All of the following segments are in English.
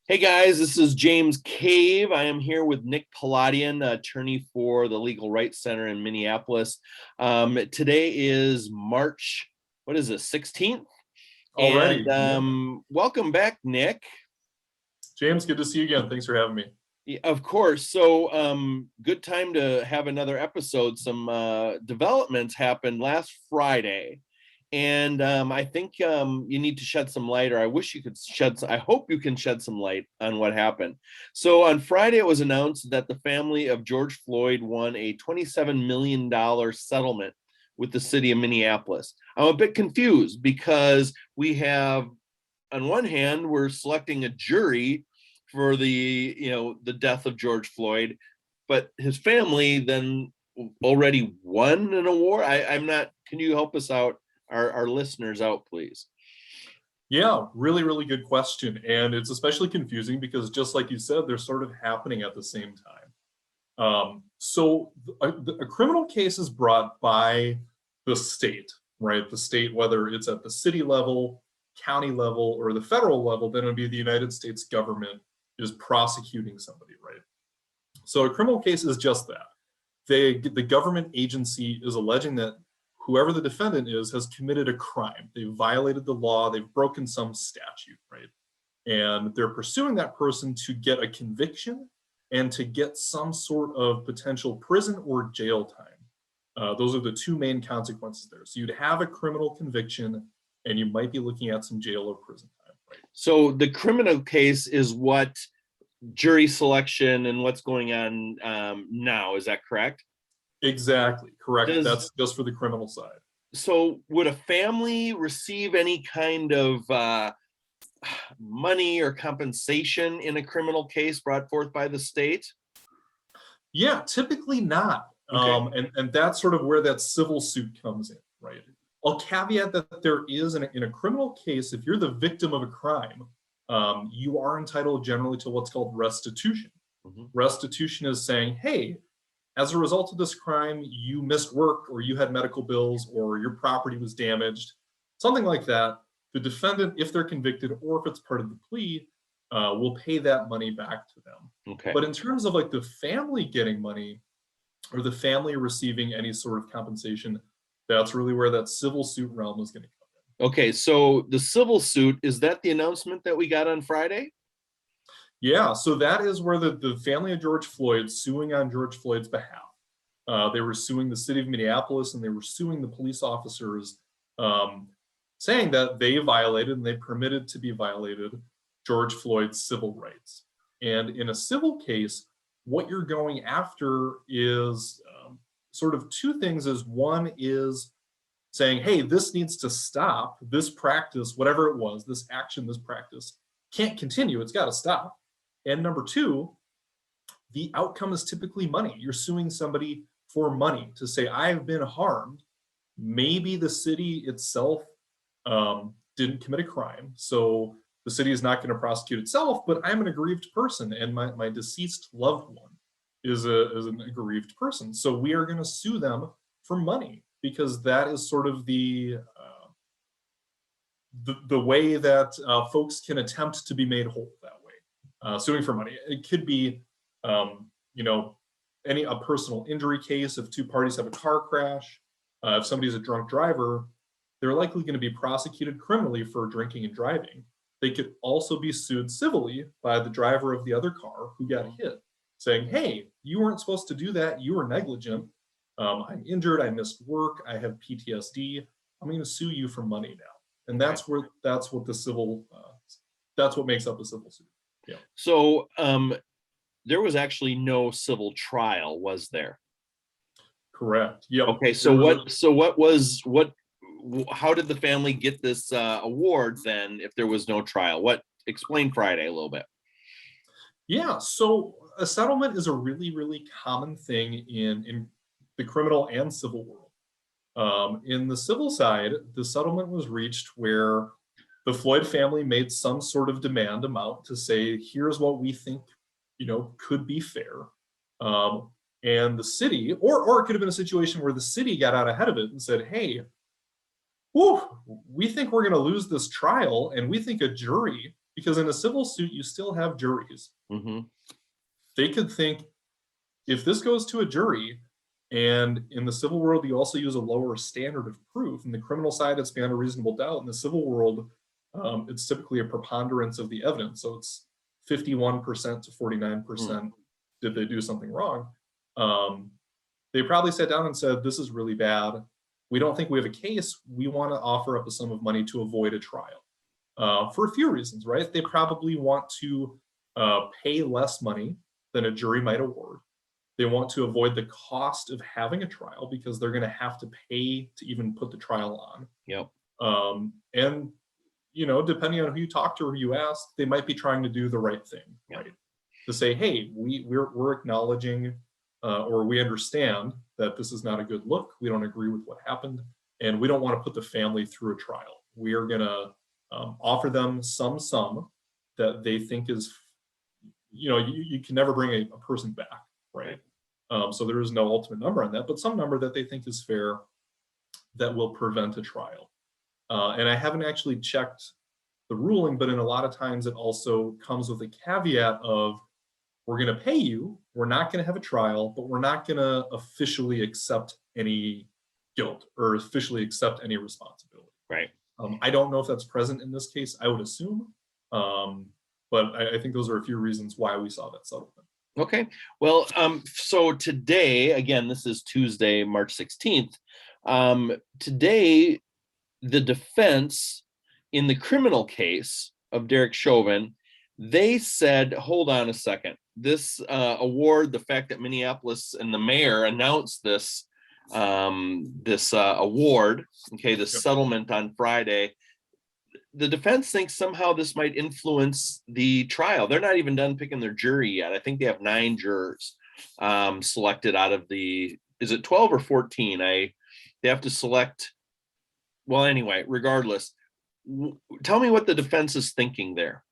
Hey guys, this is James Cave. I am here with Nick Palladian, attorney for the Legal Rights Center in Minneapolis. Today is March, what is it, 16th? Already. Yeah. Welcome back, Nick. James, good to see you again. Thanks for having me. Yeah, of course. So, good time to have another episode. Some developments happened last Friday. And I think you need to shed some light, or I wish you could I hope you can shed some light on what happened. So on Friday, it was announced that the family of George Floyd won a $27 million settlement with the city of Minneapolis. I'm a bit confused because we have, on one hand, we're selecting a jury for the death of George Floyd, but his family then already won an award. I'm not, can you help us out? Our listeners out, please. Yeah, really, really good question. And it's especially confusing because just like you said, they're sort of happening at the same time. So a criminal case is brought by the state, right? The state, whether it's at the city level, county level, or the federal level, then it would be the United States government is prosecuting somebody, right? So a criminal case is just that. The government agency is alleging that whoever the defendant is has committed a crime. They've violated the law, they've broken some statute, right? And they're pursuing that person to get a conviction and to get some sort of potential prison or jail time. Those are the two main consequences there. So you'd have a criminal conviction and you might be looking at some jail or prison time, right? So the criminal case is what jury selection and what's going on now, is that correct? Exactly, correct. That's just for the criminal side. So would a family receive any kind of money or compensation in a criminal case brought forth by the state? Yeah, typically not. Okay. And that's sort of where that civil suit comes in, right? I'll caveat that there is in a criminal case, if you're the victim of a crime, you are entitled generally to what's called restitution. Mm-hmm. Restitution is saying, hey, as a result of this crime, you missed work or you had medical bills or your property was damaged, something like that. The defendant, if they're convicted or if it's part of the plea, will pay that money back to them. Okay. But in terms of like the family getting money or the family receiving any sort of compensation, that's really where that civil suit realm is going to come in. Okay, so the civil suit, is that the announcement that we got on Friday? Yeah, so that is where the family of George Floyd suing on George Floyd's behalf. They were suing the city of Minneapolis and they were suing the police officers, saying that they violated and they permitted to be violated George Floyd's civil rights. And in a civil case, what you're going after is sort of two things. Is one is saying, hey, this needs to stop. This practice, whatever it was, this action, this practice can't continue. It's got to stop. And number two, the outcome is typically money. You're suing somebody for money to say, I've been harmed. Maybe the city itself didn't commit a crime, so the city is not going to prosecute itself, but I'm an aggrieved person and my deceased loved one is an aggrieved person. So we are going to sue them for money because that is sort of the way that folks can attempt to be made whole that way. Suing for money. It could be, a personal injury case. If two parties have a car crash, if somebody's a drunk driver, they're likely going to be prosecuted criminally for drinking and driving. They could also be sued civilly by the driver of the other car who got hit, saying, hey, you weren't supposed to do that. You were negligent. I'm injured. I missed work. I have PTSD. I'm going to sue you for money now. And that's what makes up a civil suit. Yeah. So there was actually no civil trial, was there? Correct. Yep. Okay. How did the family get this award then if there was no trial? Explain Friday a little bit. Yeah. So a settlement is a really, really common thing in the criminal and civil world. In the civil side, the settlement was reached where the Floyd family made some sort of demand amount to say, here's what we think, could be fair. And the city, or it could have been a situation where the city got out ahead of it and said, hey, we think we're going to lose this trial, and we think a jury because in a civil suit, you still have juries. Mm-hmm. They could think, if this goes to a jury, and in the civil world, you also use a lower standard of proof. In the criminal side, it's beyond a reasonable doubt. In the civil world, it's typically a preponderance of the evidence. So it's 51% to 49%. Did they do something wrong? They probably sat down and said, this is really bad. We don't think we have a case. We want to offer up a sum of money to avoid a trial for a few reasons, right? They probably want to pay less money than a jury might award. They want to avoid the cost of having a trial because they're going to have to pay to even put the trial on. Yep. And, depending on who you talk to or who you ask, they might be trying to do the right thing, Yep. right? To say, hey, we're acknowledging or we understand that this is not a good look. We don't agree with what happened, and we don't want to put the family through a trial. We are going to offer them some sum that they think is, you can never bring a person back, right? So there is no ultimate number on that, but some number that they think is fair that will prevent a trial. And I haven't actually checked the ruling, but in a lot of times it also comes with a caveat of, we're going to pay you, we're not going to have a trial, but we're not going to officially accept any guilt or officially accept any responsibility. Right. I don't know if that's present in this case. I would assume, but I think those are a few reasons why we saw that settlement. Okay. Well, so today, again, this is Tuesday, March 16th. Today, the defense in the criminal case of Derek Chauvin, they said, hold on a second. This award, the fact that Minneapolis and the mayor announced this award, okay, the settlement on Friday, the defense thinks somehow this might influence the trial. They're not even done picking their jury yet. I think they have 9 jurors selected out of is it 12 or 14? They have to select. Well, anyway, regardless, tell me what the defense is thinking there.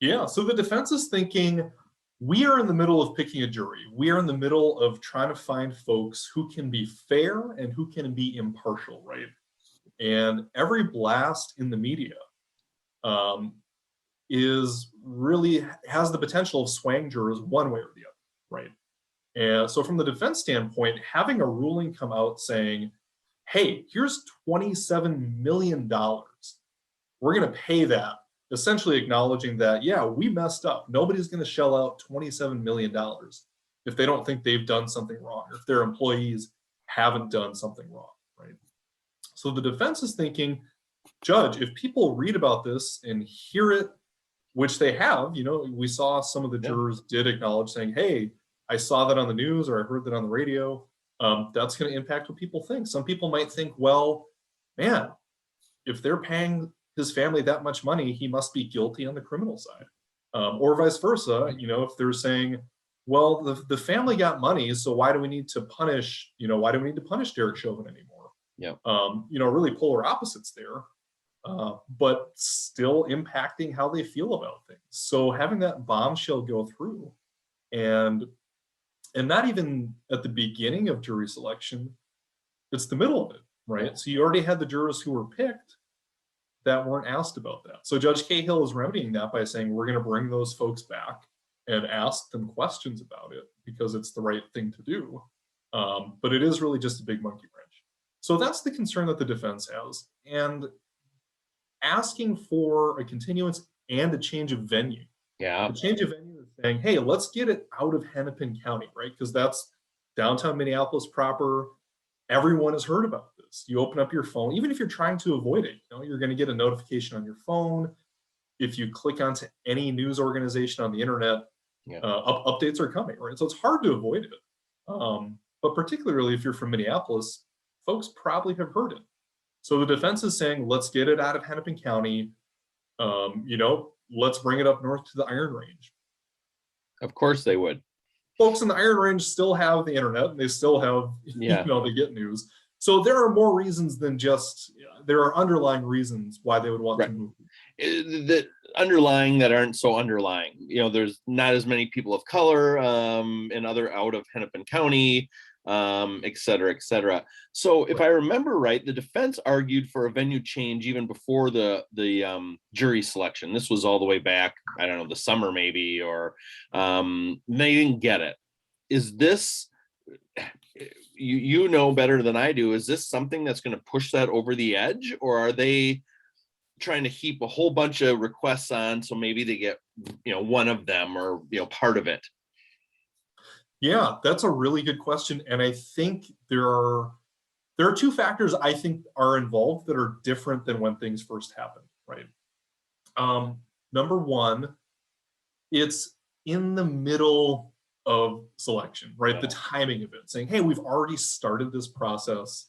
Yeah, so the defense is thinking, we are in the middle of picking a jury. We are in the middle of trying to find folks who can be fair and who can be impartial, right? And every blast in the media is really has the potential of swaying jurors one way or the other, right? And so from the defense standpoint, having a ruling come out saying, hey, here's $27 million. We're going to pay that, essentially acknowledging that, yeah, we messed up. Nobody's going to shell out $27 million if they don't think they've done something wrong, or if their employees haven't done something wrong, right? So the defense is thinking, Judge, if people read about this and hear it, which they have, we saw some of the jurors did acknowledge saying, hey, I saw that on the news or I heard that on the radio. That's going to impact what people think. Some people might think, well, man, if they're paying his family that much money, he must be guilty on the criminal side. Or vice versa, if they're saying, well, the family got money, so why do we need to punish Derek Chauvin anymore? Yeah. Really polar opposites there, but still impacting how they feel about things. So having that bombshell go through, and not even at the beginning of jury selection, it's the middle of it, right? So you already had the jurors who were picked that weren't asked about that. So Judge Cahill is remedying that by saying, we're going to bring those folks back and ask them questions about it because it's the right thing to do. But it is really just a big monkey wrench. So that's the concern that the defense has. And asking for a continuance and a change of venue. Yeah. A change of venue is saying, hey, let's get it out of Hennepin County, right? Because that's downtown Minneapolis proper. Everyone has heard about this. You open up your phone, even if you're trying to avoid it, you're going to get a notification on your phone. If you click onto any news organization on the internet, updates are coming, right? So it's hard to avoid it. But particularly if you're from Minneapolis, folks probably have heard it. So the defense is saying, let's get it out of Hennepin County. Let's bring it up north to the Iron Range. Of course they would. Folks in the Iron Range still have the internet, and they still have, they get news. So there are more reasons than there are underlying reasons why they would want to move. The underlying that aren't so underlying. There's not as many people of color out of Hennepin County. et cetera, et cetera. So if I remember right, the defense argued for a venue change even before the jury selection. This was all the way back, I don't know, the summer maybe, or they didn't get it. Is this, you know better than I do, is this something that's going to push that over the edge, or are they trying to heap a whole bunch of requests on so maybe they get, one of them, or part of it? Yeah, that's a really good question. And I think there are two factors I think are involved that are different than when things first happened, right? Number one, it's in the middle of selection, right? The timing of it, saying, hey, we've already started this process.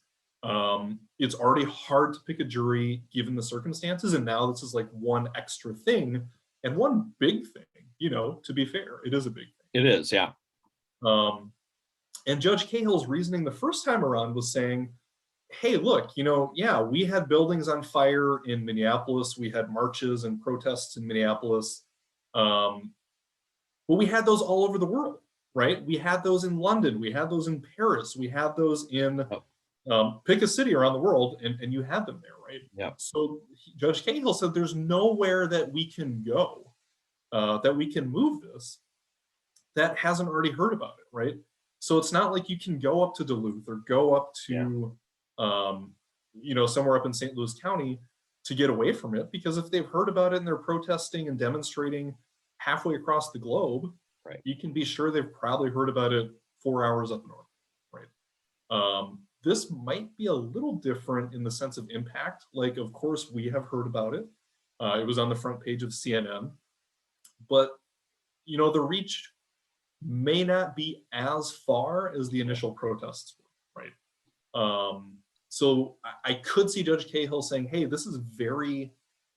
It's already hard to pick a jury given the circumstances. And now this is like one extra thing and one big thing, to be fair, it is a big thing. It is, yeah. And Judge Cahill's reasoning the first time around was saying, hey, look, yeah, we had buildings on fire in Minneapolis. We had marches and protests in Minneapolis. But we had those all over the world, right? We had those in London. We had those in Paris. We had those in, pick a city around the world, and you had them there, right? Yeah. So Judge Cahill said there's nowhere that we can go, that we can move this, that hasn't already heard about it, right? So it's not like you can go up to Duluth or go up to, somewhere up in St. Louis County to get away from it, because if they've heard about it and they're protesting and demonstrating halfway across the globe, right, you can be sure they've probably heard about it 4 hours up north, right? This might be a little different in the sense of impact. Like, of course, we have heard about it. It was on the front page of CNN, but the reach may not be as far as the initial protests were, right? So I could see Judge Cahill saying, hey, this is very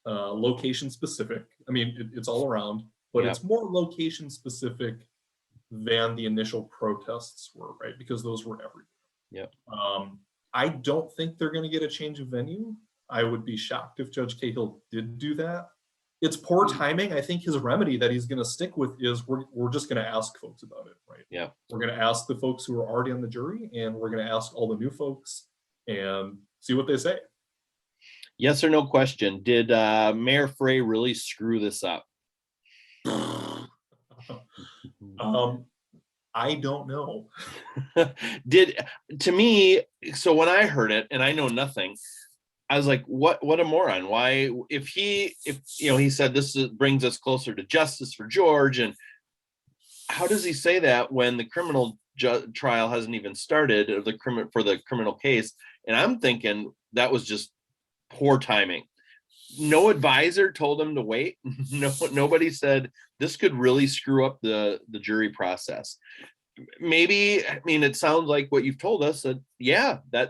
location specific. I mean, it's all around, but it's more location specific than the initial protests were, right? Because those were everywhere. Yeah. I don't think they're going to get a change of venue. I would be shocked if Judge Cahill did do that. It's poor timing. I think his remedy that he's going to stick with is we're just going to ask folks about it, right? Yeah. We're going to ask the folks who are already on the jury, and we're going to ask all the new folks and see what they say. Yes or no question. Did Mayor Frey really screw this up? I don't know. To me, so when I heard it, and I know nothing, I was like, what a moron. Why, if he said this brings us closer to justice for George, and how does he say that when the criminal trial hasn't even started, or for the criminal case? And I'm thinking that was just poor timing. No advisor told him to wait. Nobody said this could really screw up the jury process. Maybe, I mean, it sounds like what you've told us, that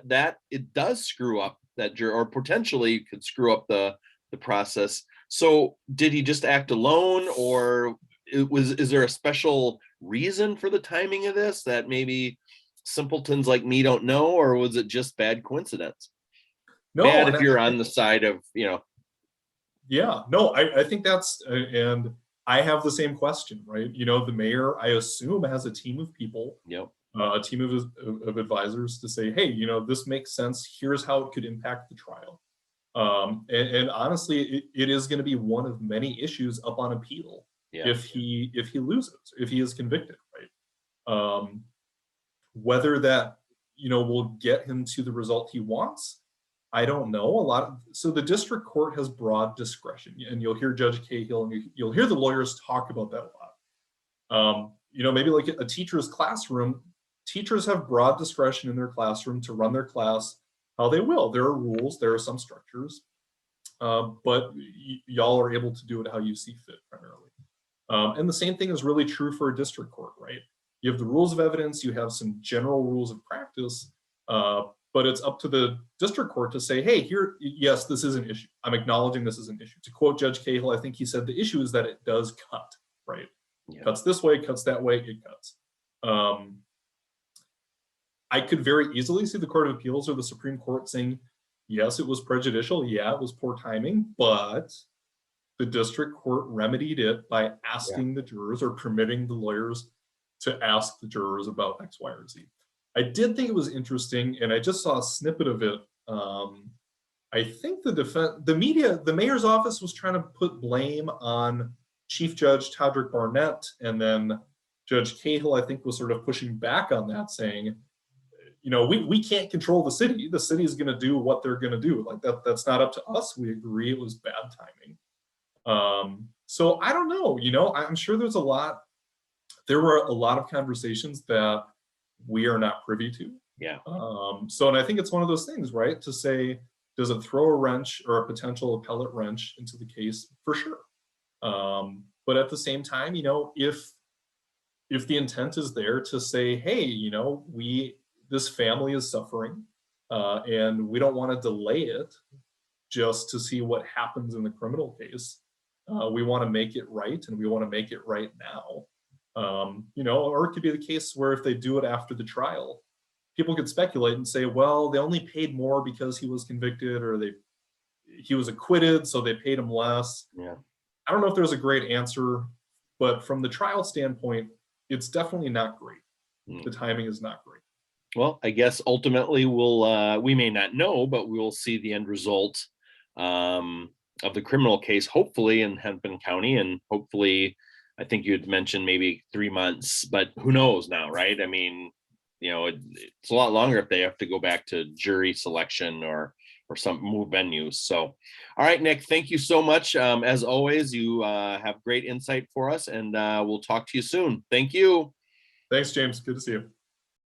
that it does screw up that jury, or potentially could screw up the process. So did he just act alone, or is there a special reason for the timing of this that maybe simpletons like me don't know, or was it just bad coincidence? No, bad if you're on the side of, Yeah, no, I think that's, and I have the same question, right? The mayor, I assume, has a team of people, a team of advisors to say, hey, this makes sense. Here's how it could impact the trial. And honestly, it is going to be one of many issues up on appeal if he loses, if he is convicted, right? Whether that will get him to the result he wants, I don't know. So the district court has broad discretion, and you'll hear Judge Cahill and you'll hear the lawyers talk about that a lot. Maybe like a teacher's classroom, teachers have broad discretion in their classroom to run their class how they will. There are rules, there are some structures, but y'all are able to do it how you see fit primarily. And the same thing is really true for a district court, right? You have the rules of evidence, you have some general rules of practice, but it's up to the district court to say, hey, here, yes, this is an issue. I'm acknowledging this is an issue. To quote Judge Cahill, I think he said the issue is that it does cut, right? Cuts this way, cuts that way, it cuts. I could very easily see the Court of Appeals or the Supreme Court saying, yes, it was prejudicial. Yeah, it was poor timing, but the district court remedied it by asking the jurors, or permitting the lawyers to ask the jurors about X, Y, or Z. I did think it was interesting, and I just saw a snippet of it. I think the mayor's office was trying to put blame on Chief Judge Todrick Barnett, and then Judge Cahill, I think, was sort of pushing back on that, saying, we can't control the city. The city is going to do what they're going to do. Like that's not up to us. We agree it was bad timing. So I don't know. I'm sure there were a lot of conversations that we are not privy to. Yeah. And I think it's one of those things, right? To say, does it throw a wrench or a potential appellate wrench into the case? For sure. But at the same time, if the intent is there to say, hey, this family is suffering, and we don't want to delay it just to see what happens in the criminal case. We want to make it right, and we want to make it right now. Or it could be the case where if they do it after the trial, people could speculate and say, well, they only paid more because he was convicted, or he was acquitted, so they paid him less. Yeah. I don't know if there's a great answer, but from the trial standpoint, it's definitely not great. The timing is not great. Well, I guess ultimately we may not know, but we will see the end result of the criminal case, hopefully in Hennepin County, and hopefully, I think you had mentioned maybe 3 months, but who knows now, right? I mean, it's a lot longer if they have to go back to jury selection or some move venues. So, all right, Nick, thank you so much. As always, you have great insight for us, and we'll talk to you soon. Thank you. Thanks, James. Good to see you.